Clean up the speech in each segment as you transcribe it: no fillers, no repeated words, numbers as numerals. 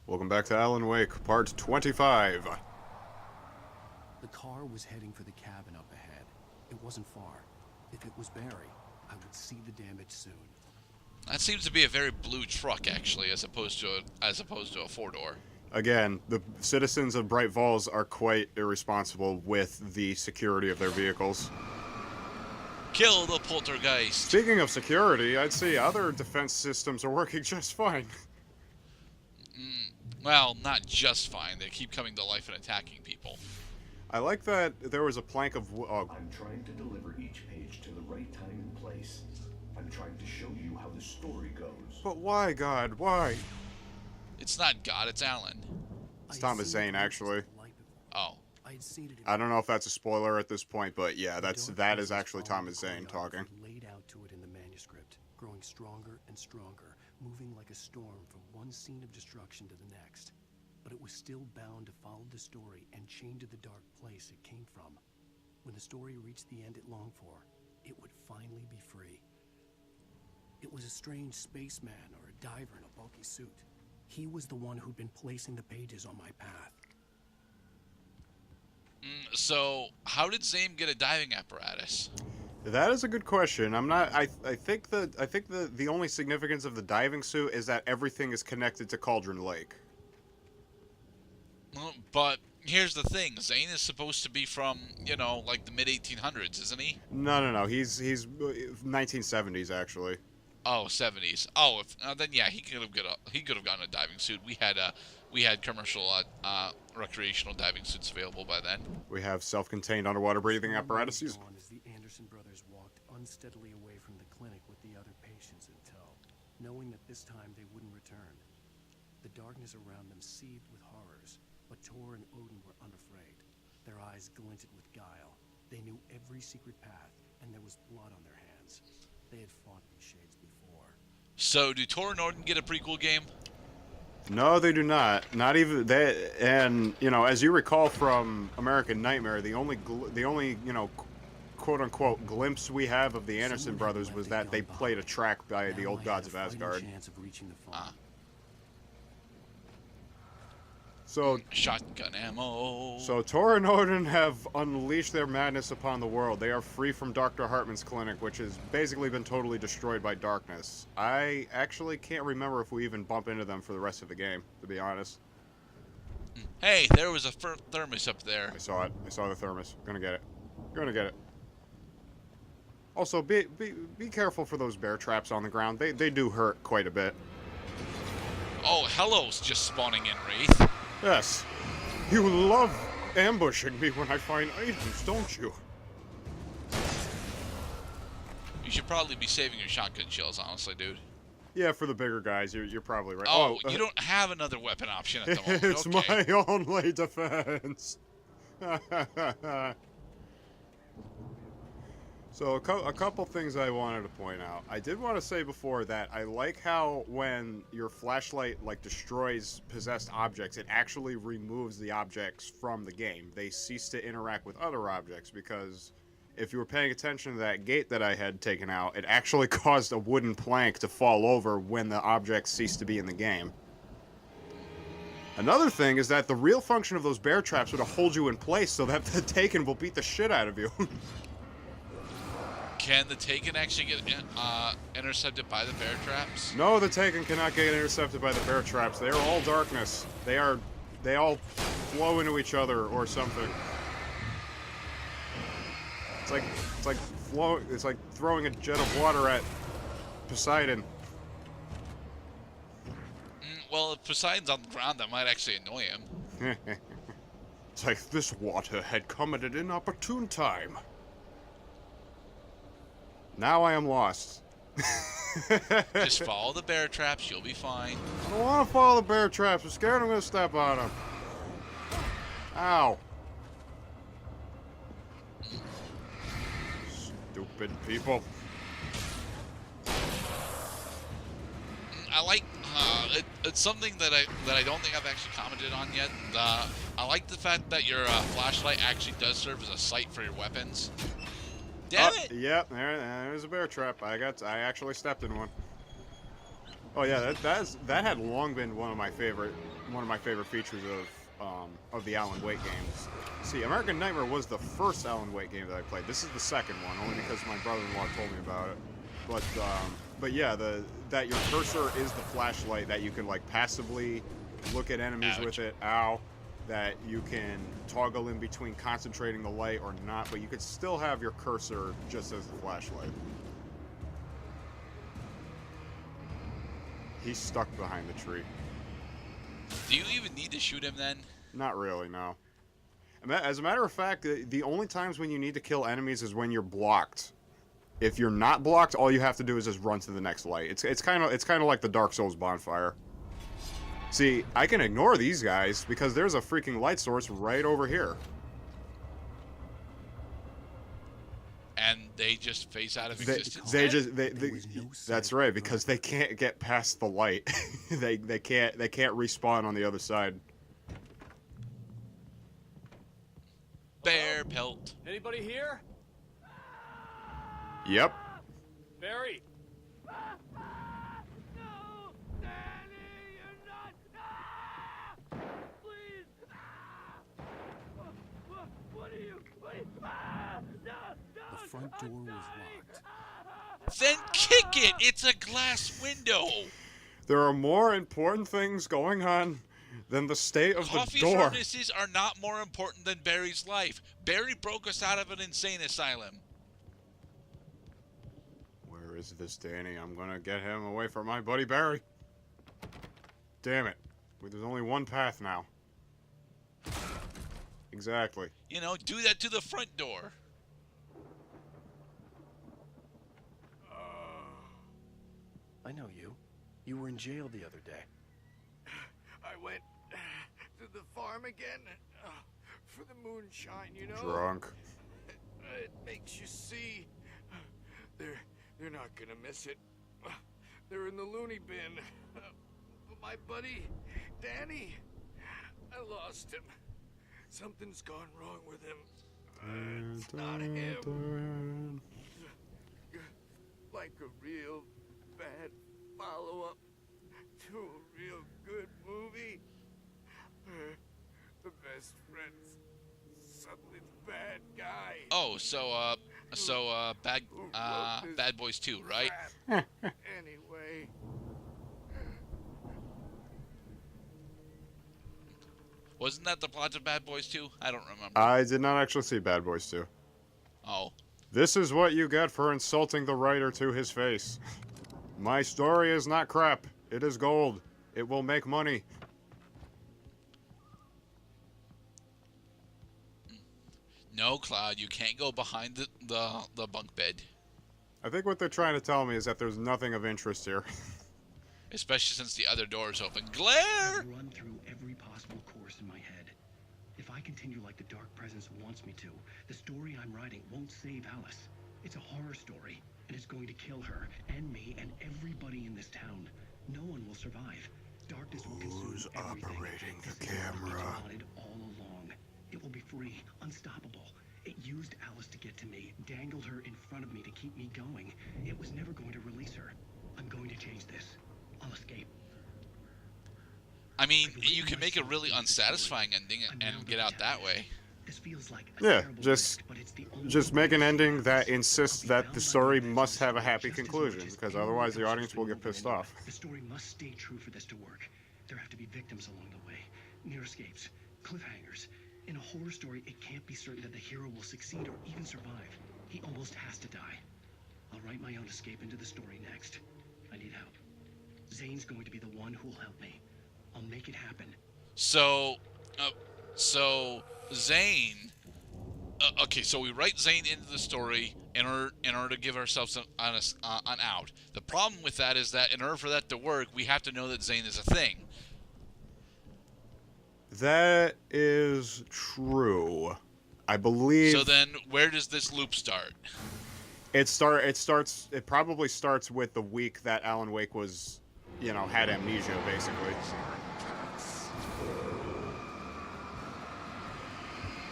Welcome back to Alan Wake, part 25. The car was heading for the cabin up ahead. It wasn't far. If it was Barry, I would see the damage soon. That seems to be a very blue truck, actually, as opposed to a four-door. Again, the citizens of Bright Falls are quite irresponsible with the security of their vehicles. Kill the poltergeist. Speaking of security, I'd say other defense systems are working just fine. Well, not just fine. They keep coming to life and attacking people. I like that there was a plank of... I'm trying to deliver each page to the right time and place. I'm trying to show you how the story goes. But why, God? Why? It's not God, it's Alan. It's Thomas Zane, actually. Oh. I don't know if that's a spoiler at this point, but yeah, that is actually Thomas Zane talking. Laid out to it in the manuscript, growing stronger and stronger, moving like a storm from one scene of destruction to the next. But it was still bound to follow the story and chained to the dark place it came from. When the story reached the end it longed for, it would finally be free. It was a strange spaceman or a diver in a bulky suit. He was the one who'd been placing the pages on my path. So, how did Zane get a diving apparatus? That is a good question. I think the only significance of the diving suit is that everything is connected to Cauldron Lake. But here's the thing. Zane is supposed to be from, like the mid-1800s, isn't he? No. He's 1970s, actually. Oh, 70s. Oh, then yeah, he could have gotten a diving suit. We had commercial recreational diving suits available by then. We have self-contained underwater breathing apparatuses. As the Anderson brothers walked unsteadily away from the clinic with the other patients in tow, knowing that this time they wouldn't return. The darkness around them seethed with horrors, but Tor and Odin were unafraid. Their eyes glinted with guile. They knew every secret path, and there was blood on their hands. They had fought these shades before. So, do Tor and Odin get a prequel game? No, they do not. Not even they. And as you recall from American Nightmare, the only quote unquote glimpse we have of the Anderson brothers was that they played a track by the old gods of Asgard. So shotgun ammo. So Tor and Odin have unleashed their madness upon the world. They are free from Dr. Hartman's clinic, which has basically been totally destroyed by darkness. I actually can't remember if we even bump into them for the rest of the game, to be honest. Hey, there was a thermos up there. I saw it. I saw the thermos. Gonna get it. Gonna get it. Also, be careful for those bear traps on the ground. They do hurt quite a bit. Oh, Hello's just spawning in, Wraith. Yes. You love ambushing me when I find items, don't you? You should probably be saving your shotgun shells, honestly, dude. Yeah, for the bigger guys, you're probably right. Oh, you don't have another weapon option at the moment. It's okay. my only defense. So a couple things I wanted to point out. I did want to say before that I like how when your flashlight destroys possessed objects, it actually removes the objects from the game. They cease to interact with other objects, because if you were paying attention to that gate that I had taken out, it actually caused a wooden plank to fall over when the objects ceased to be in the game. Another thing is that the real function of those bear traps were to hold you in place so that the Taken will beat the shit out of you. Can the Taken actually get intercepted by the bear traps? No, the Taken cannot get intercepted by the bear traps. They are all darkness. They all flow into each other or something. It's like throwing a jet of water at Poseidon. Well, if Poseidon's on the ground, that might actually annoy him. It's like this water had come at an inopportune time. Now I am lost. Just follow the bear traps, you'll be fine. I don't want to follow the bear traps. I'm scared I'm going to step on them. Ow. Stupid people. I like it's something that I don't think I've actually commented on yet. I like the fact that your flashlight actually does serve as a sight for your weapons. Damn it! Yep, there's a bear trap. I actually stepped in one. Oh yeah, that had long been one of my favorite features of the Alan Wake games. See, American Nightmare was the first Alan Wake game that I played. This is the second one, only because my brother-in-law told me about it. But yeah, that your cursor is the flashlight, that you can like passively look at enemies Ouch. with it. Ow. That you can toggle in between concentrating the light or not, but you could still have your cursor just as the flashlight. He's stuck behind the tree. Do you even need to shoot him then? Not really, no. As a matter of fact, the only times when you need to kill enemies is when you're blocked. If you're not blocked, all you have to do is just run to the next light. It's kind of like the Dark Souls bonfire. See, I can ignore these guys because there's a freaking light source right over here. And they just phase out of existence. That's right, because they can't get past the light. they can't respawn on the other side. Bear pelt. Anybody here? Yep. Barry? The front door was locked. Then kick it! It's a glass window! There are more important things going on than the state of Coffee the door. furnaces are not more important than Barry's life. Barry broke us out of an insane asylum. Where is this Danny? I'm gonna get him away from my buddy Barry. Damn it. There's only one path now. Exactly. You know, do that to the front door. I know you. You were in jail the other day. I went to the farm again for the moonshine, you know? Drunk. It makes you see. They're not gonna miss it. They're in the loony bin. But my buddy, Danny, I lost him. Something's gone wrong with him. It's not him. Like a real bad follow-up to a real good movie. The best friend's suddenly the bad guy. Oh, Bad Boys 2, right? Anyway. Wasn't that the plot of Bad Boys 2? I don't remember. I did not actually see Bad Boys 2. Oh. This is what you get for insulting the writer to his face. My story is not crap. It is gold. It will make money. No, Cloud, you can't go behind the bunk bed. I think what they're trying to tell me is that there's nothing of interest here. Especially since the other door is open. Glare! Run through every possible course in my head. If I continue like the Dark Presence wants me to, the story I'm writing won't save Alice. It's a horror story, and it's going to kill her, and me, and everybody in this town. No one will survive. Darkness will consume Who's everything. operating the This is what camera? it's wanted all along. It will be free, unstoppable. It used Alice to get to me, dangled her in front of me to keep me going. It was never going to release her. I'm going to change this. I'll escape. I mean, you can make a really unsatisfying ending and get out that way. This feels like a Yeah, terrible just risk, but it's the only just make an way. ending that insists that the story must have a happy conclusion, because otherwise the audience will get pissed off. The story must stay true for this to work. There have to be victims along the way, near escapes, cliffhangers. In a horror story, it can't be certain that the hero will succeed or even survive. He almost has to die. I'll write my own escape into the story next. I need help. Zane's going to be the one who'll help me. I'll make it happen. So Zane. Okay, so we write Zane into the story in order to give ourselves an out. The problem with that is that in order for that to work, we have to know that Zane is a thing. That is true. I believe. So then, where does this loop start? It probably starts with the week that Alan Wake was, had amnesia, basically.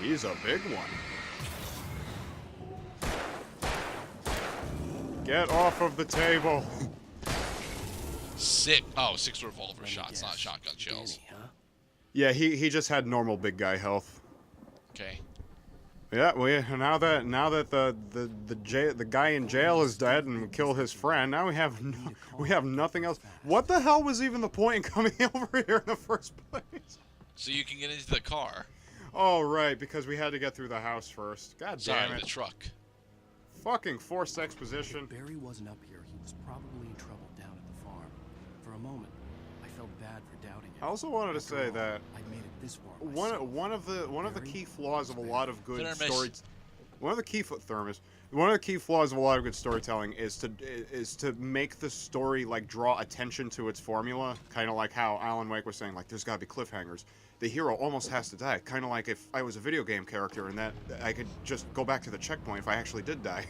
He's a big one. Get off of the table. Six revolver Let me shots, not guess. shotgun shells. Danny, huh? Yeah, he just had normal big guy health. Okay. Yeah, now that the guy in jail is dead and we killed his friend, now we have nothing else. What the hell was even the point in coming over here in the first place? So you can get into the car. Oh right, because we had to get through the house first. God Sorry, damn it! the truck. Fucking forced exposition. If Barry wasn't up here, he was probably in trouble down at the farm. For a moment, I felt bad for doubting him. I also wanted to After say all, that I'd made it this far myself. one of the key flaws of a lot of good Thermos. stories. One of the key flaws of a lot of good storytelling is to make the story like draw attention to its formula, kind of like how Alan Wake was saying, like there's got to be cliffhangers. The hero almost has to die, kind of like if I was a video game character and that I could just go back to the checkpoint if I actually did die.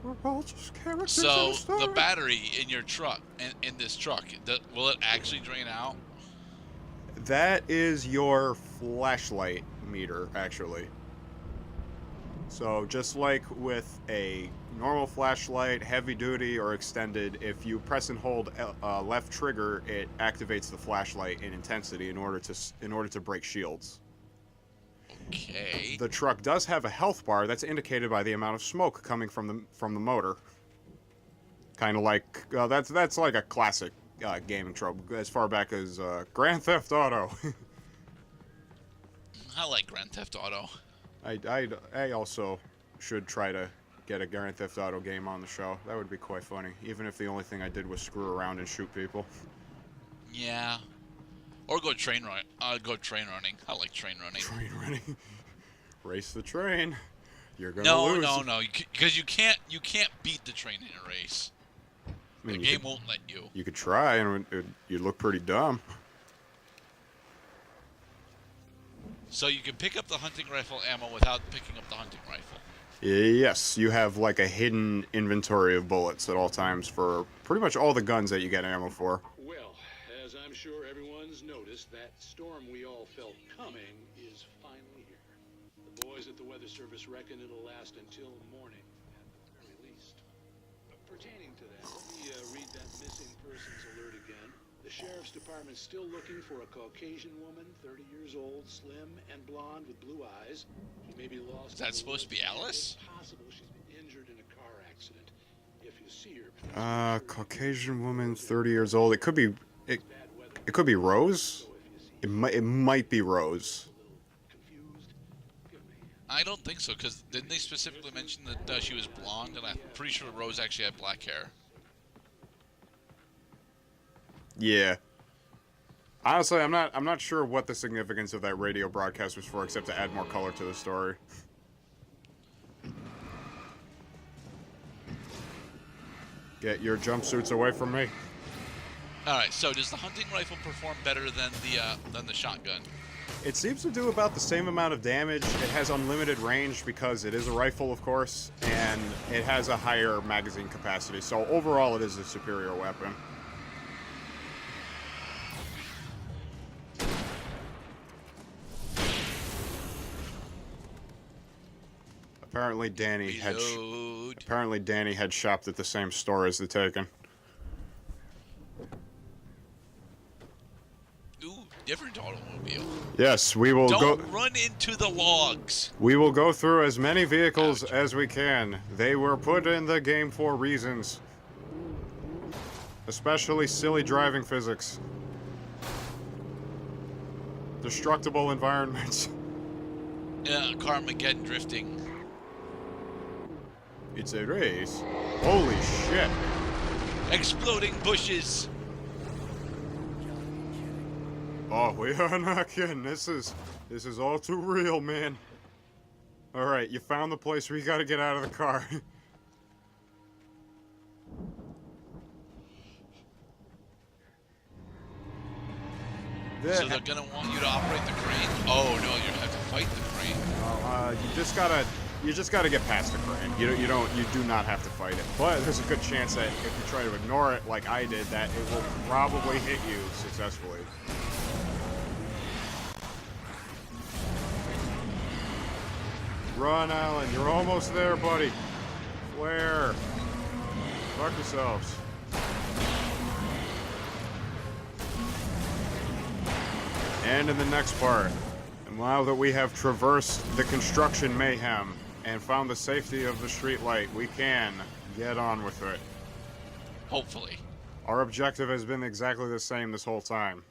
We're all just characters in So a story. the battery in your truck, in this truck, will it actually drain out? That is your flashlight meter, actually. So just like with a normal flashlight, heavy duty or extended, if you press and hold left trigger, it activates the flashlight in intensity in order to break shields. Okay. The truck does have a health bar that's indicated by the amount of smoke coming from the motor. Kind of like that's like a classic gaming trope as far back as Grand Theft Auto. I like Grand Theft Auto. I also should try to get a Grand Theft Auto game on the show. That would be quite funny, even if the only thing I did was screw around and shoot people. Yeah. Or go train running. running. I like train running. Train running. Race the train. You're gonna lose. No. Because you can't beat the train in a race. I mean, The game won't let you. You could try, and you'd look pretty dumb. So you can pick up the hunting rifle ammo without picking up the hunting rifle. Yes, you have like a hidden inventory of bullets at all times for pretty much all the guns that you get ammo for. Well, as I'm sure everyone's noticed, that storm we all felt coming is finally here. The boys at the Weather Service reckon it'll last until morning, at the very least. Pertaining to that, let me read that missing persons alert again. The Sheriff's Department's still looking for a Caucasian woman, 30 years old, slim and blonde with blue eyes. She may be lost. Is that supposed to be Alice? It's possible she's been injured in a car accident. If you see her, Caucasian woman, 30 years old. It could be Rose. It might be Rose. I don't think so, because didn't they specifically mention that she was blonde? And I'm pretty sure Rose actually had black hair. Yeah. Honestly, I'm not sure what the significance of that radio broadcast was for, except to add more color to the story. Get your jumpsuits away from me. All right. So does the hunting rifle perform better than the shotgun? It seems to do about the same amount of damage. It has unlimited range because it is a rifle, of course, and it has a higher magazine capacity. So overall, it is a superior weapon. Apparently Danny had shopped at the same store as the Taken. Ooh, different automobile. Yes, we will Don't run into the logs. We will go through as many vehicles as we can. They were put in the game for reasons. Especially silly driving physics. Destructible environments. Carmageddon drifting. It's a race. Holy shit. Exploding bushes. Oh, we are not kidding. This is all too real, man. Alright, you found the place where you gotta get out of the car. So they're gonna want you to operate the crane? Oh no, you have to fight the crane. You just gotta get past the crane. You do not have to fight it. But there's a good chance that if you try to ignore it like I did, that it will probably hit you successfully. Run, Alan. You're almost there, buddy. Flare. Fuck yourselves. And in the next part, now that we have traversed the construction mayhem and found the safety of the street light, we can get on with it. Hopefully. Our objective has been exactly the same this whole time.